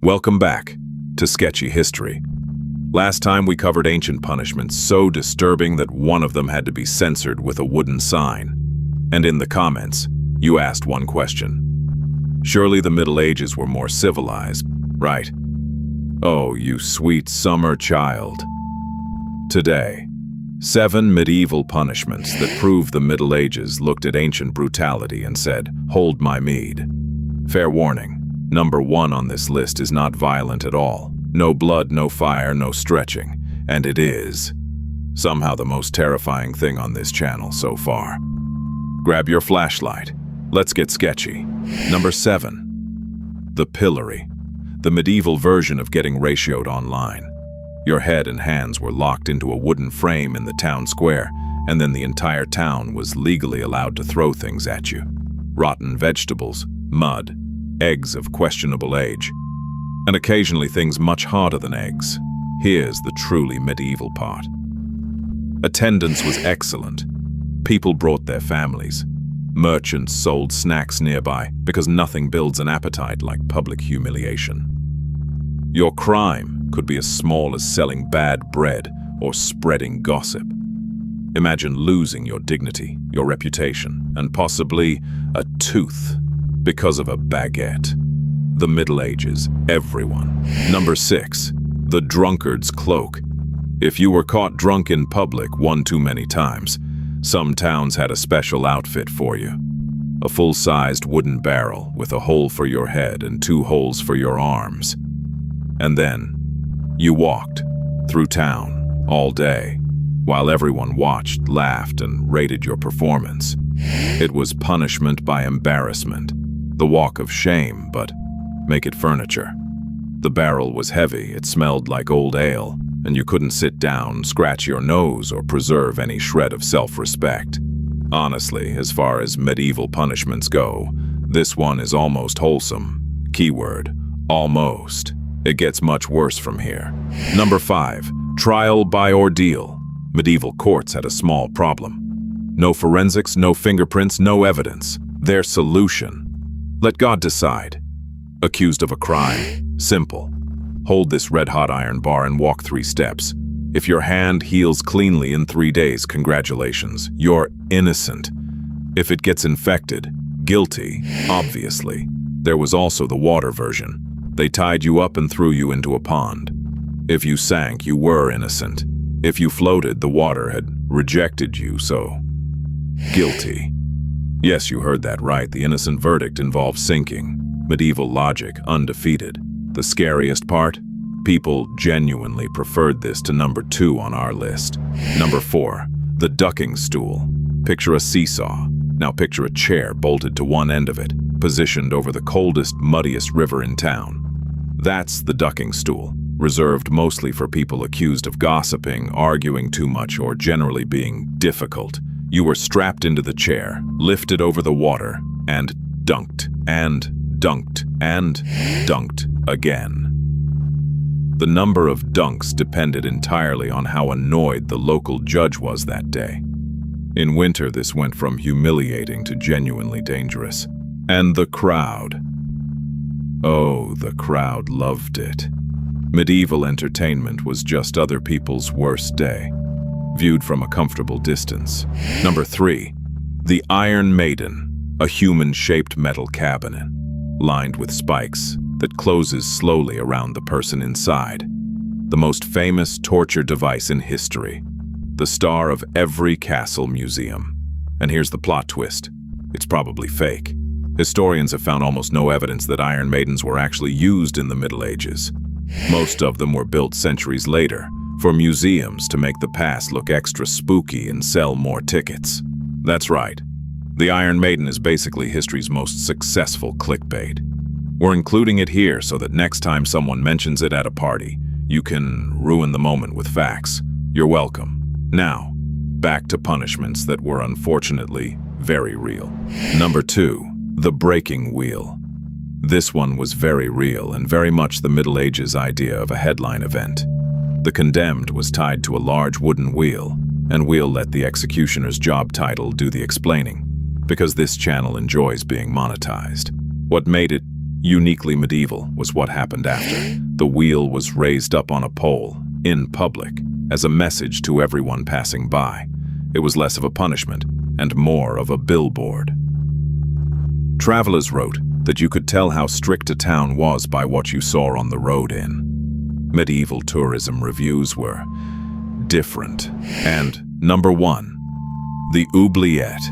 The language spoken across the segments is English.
Welcome back to Sketchy History. Last time we covered ancient punishments so disturbing that one of them had to be censored with a wooden sign. And in the comments, you asked one question. Surely the Middle Ages were more civilized, right? Oh, you sweet summer child. Today, 7 medieval punishments that prove the Middle Ages looked at ancient brutality and said, "Hold my mead." Fair warning. Number 1 on this list is not violent at all. No blood, no fire, no stretching. And it is somehow the most terrifying thing on this channel so far. Grab your flashlight. Let's get sketchy. Number 7. The pillory. The medieval version of getting ratioed online. Your head and hands were locked into a wooden frame in the town square, and then the entire town was legally allowed to throw things at you. Rotten vegetables, mud, eggs of questionable age, and occasionally things much harder than eggs. Here's the truly medieval part. Attendance was excellent. People brought their families. Merchants sold snacks nearby because nothing builds an appetite like public humiliation. Your crime could be as small as selling bad bread or spreading gossip. Imagine losing your dignity, your reputation, and possibly a tooth because of a baguette. The Middle Ages, everyone. Number 6, the drunkard's cloak. If you were caught drunk in public one too many times, some towns had a special outfit for you. A full-sized wooden barrel with a hole for your head and 2 holes for your arms. And then, you walked through town all day, while everyone watched, laughed, and rated your performance. It was punishment by embarrassment. The walk of shame, but make it furniture. The barrel was heavy, it smelled like old ale, and you couldn't sit down, scratch your nose, or preserve any shred of self-respect. Honestly, as far as medieval punishments go, this one is almost wholesome. Keyword, almost. It gets much worse from here. Number 5, trial by ordeal. Medieval courts had a small problem. No forensics, no fingerprints, no evidence. Their solution: let God decide. Accused of a crime? Simple. Hold this red-hot iron bar and walk 3 steps. If your hand heals cleanly in 3 days, congratulations, you're innocent. If it gets infected, guilty, obviously. There was also the water version. They tied you up and threw you into a pond. If you sank, you were innocent. If you floated, the water had rejected you, so guilty. Yes, you heard that right. The innocent verdict involved sinking. Medieval logic, undefeated. The scariest part? People genuinely preferred this to number 2 on our list. Number 4, the ducking stool. Picture a seesaw. Now picture a chair bolted to one end of it, positioned over the coldest, muddiest river in town. That's the ducking stool, reserved mostly for people accused of gossiping, arguing too much, or generally being difficult. You were strapped into the chair, lifted over the water, and dunked, and dunked, and dunked again. The number of dunks depended entirely on how annoyed the local judge was that day. In winter, this went from humiliating to genuinely dangerous. And the crowd. Oh, the crowd loved it. Medieval entertainment was just other people's worst day, viewed from a comfortable distance. Number 3, the Iron Maiden, a human-shaped metal cabinet, lined with spikes that closes slowly around the person inside. The most famous torture device in history, the star of every castle museum. And here's the plot twist. It's probably fake. Historians have found almost no evidence that Iron Maidens were actually used in the Middle Ages. Most of them were built centuries later, for museums to make the past look extra spooky and sell more tickets. That's right. The Iron Maiden is basically history's most successful clickbait. We're including it here so that next time someone mentions it at a party, you can ruin the moment with facts. You're welcome. Now, back to punishments that were unfortunately very real. Number 2, the breaking wheel. This one was very real and very much the Middle Ages idea of a headline event. The condemned was tied to a large wooden wheel, and we'll let the executioner's job title do the explaining, because this channel enjoys being monetized. What made it Uniquely medieval was what happened after. The wheel was raised up on a pole, in public, as a message to everyone passing by. It was less of a punishment and more of a billboard. Travelers wrote that you could tell how strict a town was by what you saw on the road in. Medieval tourism reviews were different. And number 1, the oubliette.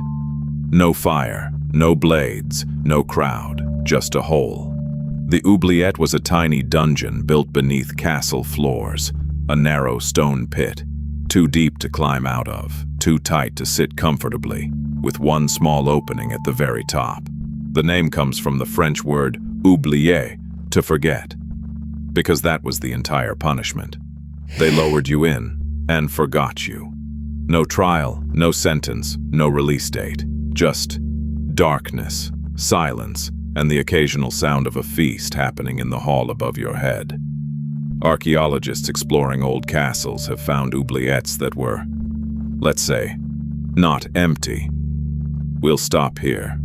No fire, no blades, no crowd, just a hole. The oubliette was a tiny dungeon built beneath castle floors, a narrow stone pit, too deep to climb out of, too tight to sit comfortably, with one small opening at the very top. The name comes from the French word oublier, to forget, because that was the entire punishment. They lowered you in and forgot you. No trial, no sentence, no release date, just darkness, silence, and the occasional sound of a feast happening in the hall above your head. Archaeologists exploring old castles have found oubliettes that were, let's say, not empty. We'll stop here.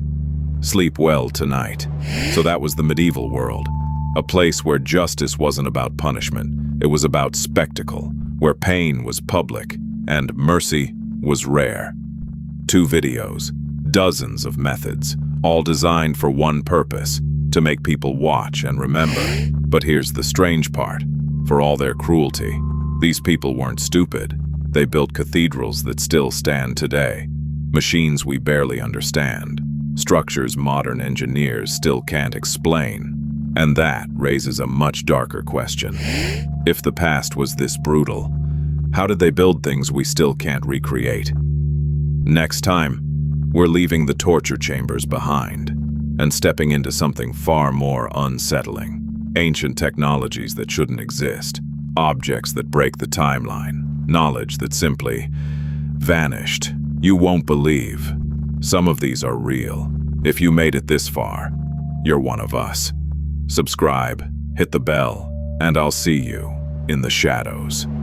Sleep well tonight. So that was the medieval world, a place where justice wasn't about punishment, it was about spectacle, where pain was public and mercy was rare. 2 videos, dozens of methods, all designed for one purpose, to make people watch and remember. But here's the strange part. For all their cruelty, these people weren't stupid. They built cathedrals that still stand today, machines we barely understand, structures modern engineers still can't explain. And that raises a much darker question. If the past was this brutal, how did they build things we still can't recreate? Next time, we're leaving the torture chambers behind and stepping into something far more unsettling. Ancient technologies that shouldn't exist, objects that break the timeline, knowledge that simply vanished. You won't believe. Some of these are real. If you made it this far, you're one of us. Subscribe, hit the bell, and I'll see you in the shadows.